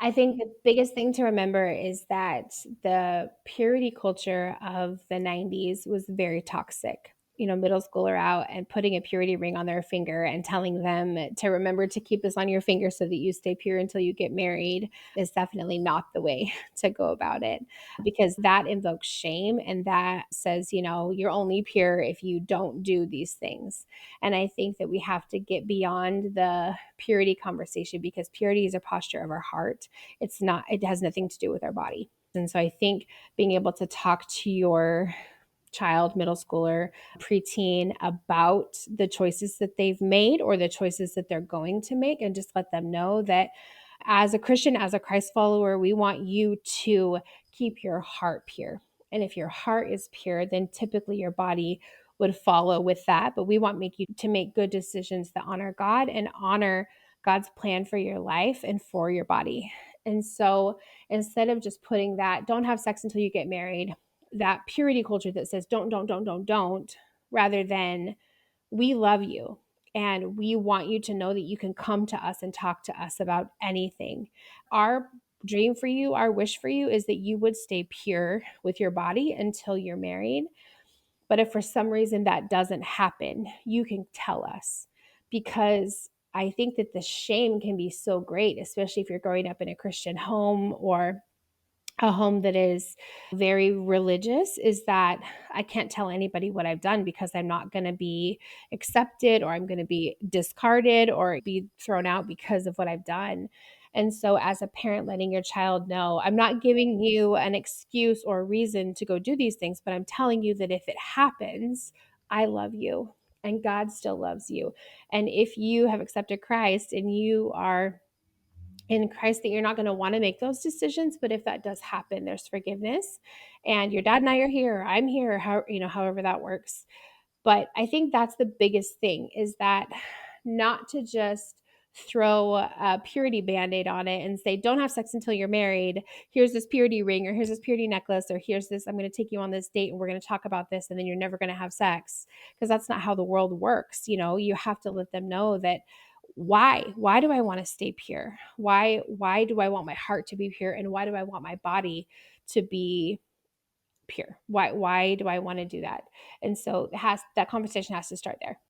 I think the biggest thing to remember is that the purity culture of the 90s was very toxic. Middle schooler out and putting a purity ring on their finger and telling them to remember to keep this on your finger so that you stay pure until you get married is definitely not the way to go about it, because that invokes shame and that says, you're only pure if you don't do these things. And I think that we have to get beyond the purity conversation, because purity is a posture of our heart. It has nothing to do with our body. And so I think being able to talk to your child, middle schooler, preteen about the choices that they've made or the choices that they're going to make, and just let them know that as a Christian, as a Christ follower, we want you to keep your heart pure. And if your heart is pure, then typically your body would follow with that. But we want make you to make good decisions that honor God and honor God's plan for your life and for your body. And so instead of just putting that, don't have sex until you get married, that purity culture that says don't, rather than we love you and we want you to know that you can come to us and talk to us about anything. Our dream for you, our wish for you is that you would stay pure with your body until you're married. But if for some reason that doesn't happen, you can tell us, because I think that the shame can be so great, especially if you're growing up in a Christian home or a home that is very religious, is that I can't tell anybody what I've done because I'm not going to be accepted, or I'm going to be discarded or be thrown out because of what I've done. And so, as a parent, letting your child know, I'm not giving you an excuse or a reason to go do these things, but I'm telling you that if it happens, I love you and God still loves you. And if you have accepted Christ and you are in Christ, that you're not going to want to make those decisions. But if that does happen, there's forgiveness. And your dad and I are here, I'm here, however that works. But I think that's the biggest thing, is that not to just throw a purity band-aid on it and say, don't have sex until you're married. Here's this purity ring, or here's this purity necklace, or here's this, I'm going to take you on this date and we're going to talk about this, and then you're never going to have sex. Because that's not how the world works. You have to let them know that why do I want to stay pure? Why do I want my heart to be pure, and why do I want my body to be pure? Why do I want to do that? And so that conversation has to start there.